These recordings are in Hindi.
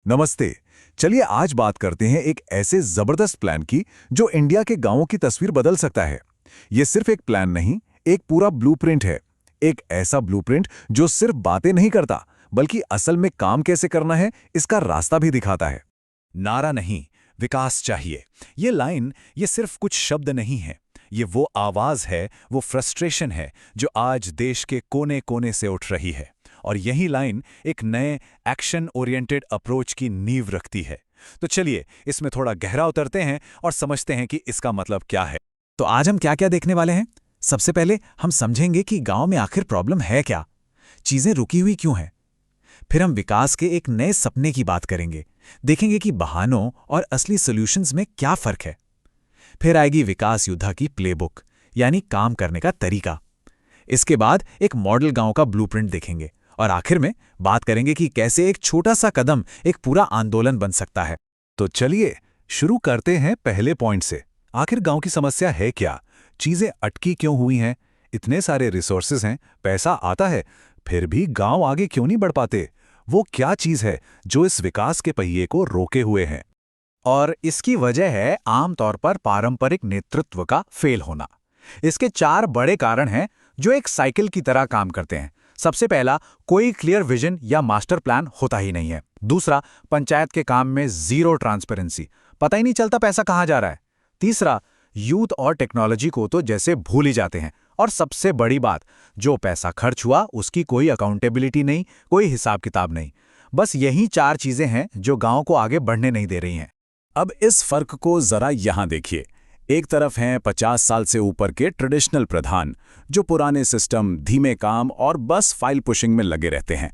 नमस्ते। चलिए आज बात करते हैं एक ऐसे जबरदस्त प्लान की जो इंडिया के गांवों की तस्वीर बदल सकता है। ये सिर्फ एक प्लान नहीं, एक पूरा ब्लूप्रिंट है। एक ऐसा ब्लूप्रिंट जो सिर्फ बातें नहीं करता, बल्कि असल में काम कैसे करना है, इसका रास्ता भी दिखाता है। नारा नहीं, विकास चाहिए। ये लाइन, ये सिर्फ कुछ शब्द नहीं है। ये वो आवाज है, वो फ्रस्ट्रेशन है जो आज देश के कोने कोने से उठ रही है। और यही लाइन एक नए एक्शन ओरिएंटेड अप्रोच की नींव रखती है। तो चलिए इसमें थोड़ा गहरा उतरते हैं और समझते हैं कि इसका मतलब क्या है। तो आज हम क्या क्या देखने वाले हैं। सबसे पहले हम समझेंगे कि गांव में आखिर प्रॉब्लम है क्या, चीजें रुकी हुई क्यों हैं। फिर हम विकास के एक नए सपने की बात करेंगे, देखेंगे कि बहानों और असली सॉल्यूशंस में क्या फर्क है। फिर आएगी विकास योद्धा की प्लेबुक, यानी काम करने का तरीका। इसके बाद एक मॉडल गांव का ब्लूप्रिंट देखेंगे और आखिर में बात करेंगे कि कैसे एक छोटा सा कदम एक पूरा आंदोलन बन सकता है। तो चलिए शुरू करते हैं पहले पॉइंट से। आखिर गांव की समस्या है क्या? चीजें अटकी क्यों हुई हैं? इतने सारे रिसोर्सेज हैं, पैसा आता है, फिर भी गांव आगे क्यों नहीं बढ़ पाते? वो क्या चीज है जो इस विकास के पहिए को रोके हुए है? और इसकी वजह है आमतौर पर पारंपरिक नेतृत्व का फेल होना। इसके 4 बड़े कारण हैं जो एक साइकिल की तरह काम करते हैं। सबसे पहला, कोई क्लियर विजन या मास्टर प्लान होता ही नहीं है। दूसरा, पंचायत के काम में जीरो ट्रांसपेरेंसी, पता ही नहीं चलता पैसा कहाँ जा रहा है। तीसरा, यूथ और टेक्नोलॉजी को तो जैसे भूल ही जाते हैं। और सबसे बड़ी बात, जो पैसा खर्च हुआ उसकी कोई अकाउंटेबिलिटी नहीं, कोई हिसाब किताब नहीं। बस यही 4 चीजें हैं जो गांव को आगे बढ़ने नहीं दे रही हैं। अब इस फर्क को जरा यहां देखिए। एक तरफ हैं 50 साल से ऊपर के ट्रेडिशनल प्रधान, जो पुराने सिस्टम, धीमे काम और बस फाइल पुशिंग में लगे रहते हैं।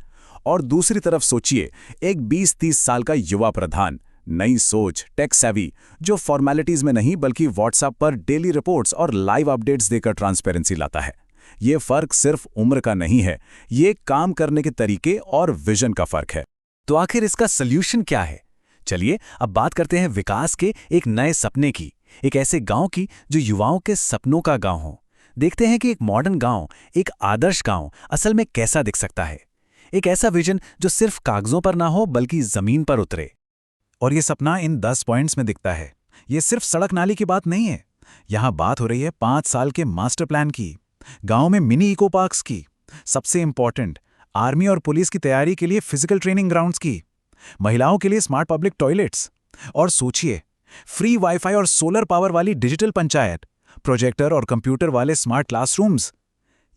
और दूसरी तरफ सोचिए, एक 20-30 साल का युवा प्रधान, नई सोच, टेक सेवी, जो फॉर्मेलिटीज में नहीं बल्कि व्हाट्सएप पर डेली रिपोर्ट्स और लाइव अपडेट्स देकर ट्रांसपेरेंसी लाता है। ये फर्क सिर्फ उम्र का नहीं है, ये काम करने के तरीके और विजन का फर्क है। तो आखिर इसका सल्यूशन क्या है? चलिए अब बात करते हैं विकास के एक नए सपने की, एक ऐसे गांव की जो युवाओं के सपनों का गांव हो। देखते हैं कि एक मॉडर्न गांव, एक आदर्श गांव असल में कैसा दिख सकता है। एक ऐसा विजन जो सिर्फ कागजों पर ना हो बल्कि जमीन पर उतरे। और ये सपना इन 10 पॉइंट्स में दिखता है। ये सिर्फ सड़क नाली की बात नहीं है, यहां बात हो रही है 5 साल के मास्टर प्लान की, गांव में मिनी इको पार्क्स की, सबसे इंपॉर्टेंट आर्मी और पुलिस की तैयारी के लिए फिजिकल ट्रेनिंग ग्राउंड्स की, महिलाओं के लिए स्मार्ट पब्लिक टॉयलेट्स, और सोचिए फ्री वाईफाई और सोलर पावर वाली डिजिटल पंचायत, प्रोजेक्टर और कंप्यूटर वाले स्मार्ट क्लासरूम्स।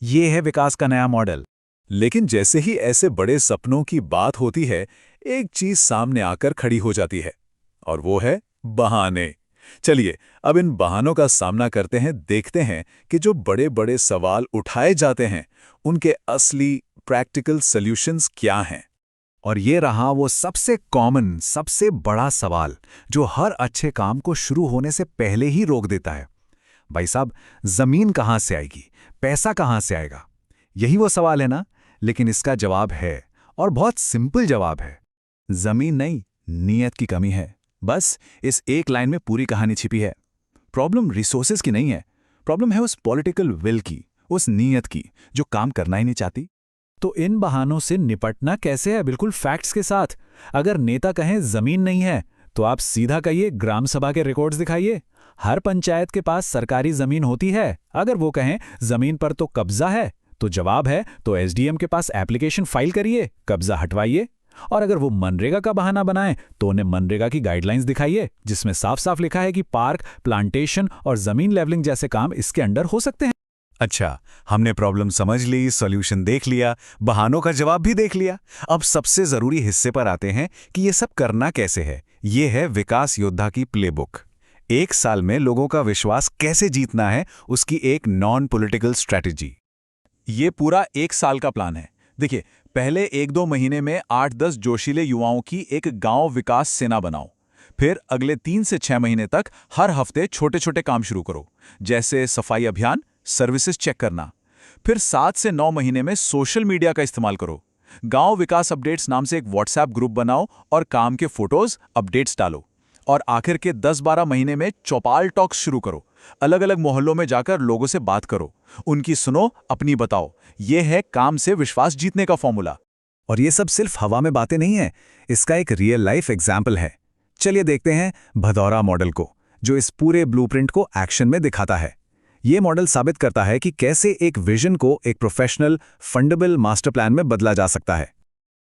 ये है विकास का नया मॉडल। लेकिन जैसे ही ऐसे बड़े सपनों की बात होती है, एक चीज सामने आकर खड़ी हो जाती है, और वो है बहाने। चलिए अब इन बहानों का सामना करते हैं, देखते हैं कि जो बड़े बड़े सवाल उठाए जाते हैं उनके असली प्रैक्टिकल सॉल्यूशंस क्या हैं। और ये रहा वो सबसे कॉमन, सबसे बड़ा सवाल जो हर अच्छे काम को शुरू होने से पहले ही रोक देता है। भाई साहब, जमीन कहाँ से आएगी, पैसा कहाँ से आएगा? यही वो सवाल है ना। लेकिन इसका जवाब है, और बहुत सिंपल जवाब है। जमीन नहीं, नीयत की कमी है। बस इस एक लाइन में पूरी कहानी छिपी है। प्रॉब्लम रिसोर्सेज की नहीं है, प्रॉब्लम है उस पॉलिटिकल विल की, उस नीयत की जो काम करना ही नहीं चाहती। तो इन बहानों से निपटना कैसे है? बिल्कुल फैक्ट्स के साथ। अगर नेता कहें जमीन नहीं है, तो आप सीधा कहिए ग्राम सभा के रिकॉर्ड्स दिखाइए। हर पंचायत के पास सरकारी जमीन होती है। अगर वो कहें जमीन पर तो कब्जा है, तो जवाब है तो एसडीएम के पास एप्लीकेशन फाइल करिए, कब्जा हटवाइए। और अगर वो मनरेगा का बहाना बनाएं, तो उन्हें मनरेगा की गाइडलाइंस दिखाइए, जिसमें साफ साफ लिखा है कि पार्क, प्लांटेशन और जमीन लेवलिंग जैसे काम इसके अंडर हो सकते हैं। अच्छा, हमने प्रॉब्लम समझ ली, सॉल्यूशन देख लिया, बहानों का जवाब भी देख लिया। अब सबसे जरूरी हिस्से पर आते हैं कि ये सब करना कैसे है। ये है विकास योद्धा की प्लेबुक। 1 साल में लोगों का विश्वास कैसे जीतना है, उसकी एक नॉन पॉलिटिकल स्ट्रैटेजी। ये पूरा 1 साल का प्लान है। देखिए, पहले 1-2 महीने में 8-10 जोशीले युवाओं की एक गांव विकास सेना बनाओ। फिर अगले 3 से 6 महीने तक हर हफ्ते छोटे छोटे काम शुरू करो, जैसे सफाई अभियान, सर्विसेज चेक करना। फिर 7 से 9 महीने में सोशल मीडिया का इस्तेमाल करो। गांव विकास अपडेट्स नाम से एक व्हाट्सएप ग्रुप बनाओ और काम के फोटोज, अपडेट्स डालो। और आखिर के 10-12 महीने में चौपाल टॉक्स शुरू करो। अलग अलग मोहल्लों में जाकर लोगों से बात करो, उनकी सुनो, अपनी बताओ। यह है काम से विश्वास जीतने का फॉर्मूला। और ये सब सिर्फ हवा में बातें नहीं है, इसका एक रियल लाइफ एग्जाम्पल है। चलिए देखते हैं भदौरा मॉडल को, जो इस पूरे ब्लूप्रिंट को एक्शन में दिखाता है। ये मॉडल साबित करता है कि कैसे एक विजन को एक प्रोफेशनल फंडेबल मास्टर प्लान में बदला जा सकता है।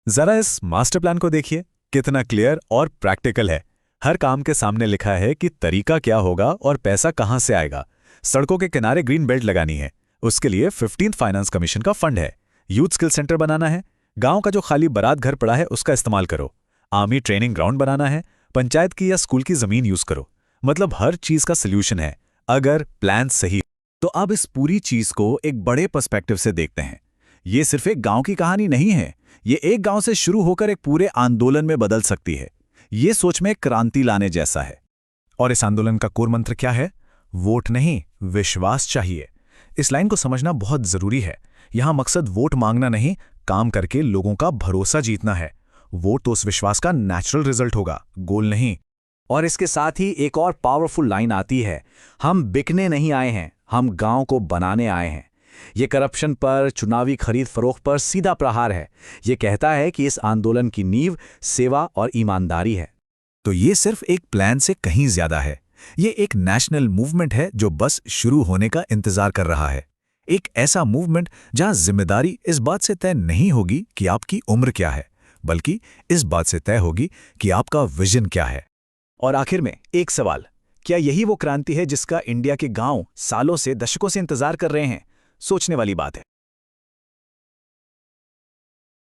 जरा इस मास्टर प्लान को देखिए, कितना क्लियर और प्रैक्टिकल है। हर काम के सामने लिखा है कि तरीका क्या होगा और पैसा कहां से आएगा। सड़कों के किनारे ग्रीन बेल्ट लगानी है, उसके लिए 15th फाइनेंस कमीशन का फंड है। यूथ स्किल सेंटर बनाना है, गांव का जो खाली बारात घर पड़ा है उसका इस्तेमाल करो। आर्मी ट्रेनिंग ग्राउंड बनाना है, पंचायत की या स्कूल की जमीन यूज करो। मतलब हर चीज का सोल्यूशन है, अगर प्लान सही। तो अब इस पूरी चीज को एक बड़े पर्सपेक्टिव से देखते हैं। ये सिर्फ एक गांव की कहानी नहीं है, ये एक गांव से शुरू होकर एक पूरे आंदोलन में बदल सकती है। ये सोच में क्रांति लाने जैसा है। और इस आंदोलन का कोर मंत्र क्या है? वोट नहीं, विश्वास चाहिए। इस लाइन को समझना बहुत जरूरी है। यहां मकसद वोट मांगना नहीं, काम करके लोगों का भरोसा जीतना है। वोट तो उस विश्वास का नेचुरल रिजल्ट होगा, गोल नहीं। और इसके साथ ही एक और पावरफुल लाइन आती है, हम बिकने नहीं आए हैं, हम गांव को बनाने आए हैं। ये करप्शन पर, चुनावी खरीद फरोख्त पर सीधा प्रहार है। ये कहता है कि इस आंदोलन की नींव सेवा और ईमानदारी है। तो ये सिर्फ एक प्लान से कहीं ज्यादा है। ये एक नेशनल मूवमेंट है जो बस शुरू होने का इंतजार कर रहा है। एक ऐसा मूवमेंट जहां जिम्मेदारी इस बात से तय नहीं होगी कि आपकी उम्र क्या है, बल्कि इस बात से तय होगी कि आपका विजन क्या है। और आखिर में एक सवाल, क्या यही वो क्रांति है जिसका इंडिया के गांव सालों से, दशकों से इंतजार कर रहे हैं? सोचने वाली बात है।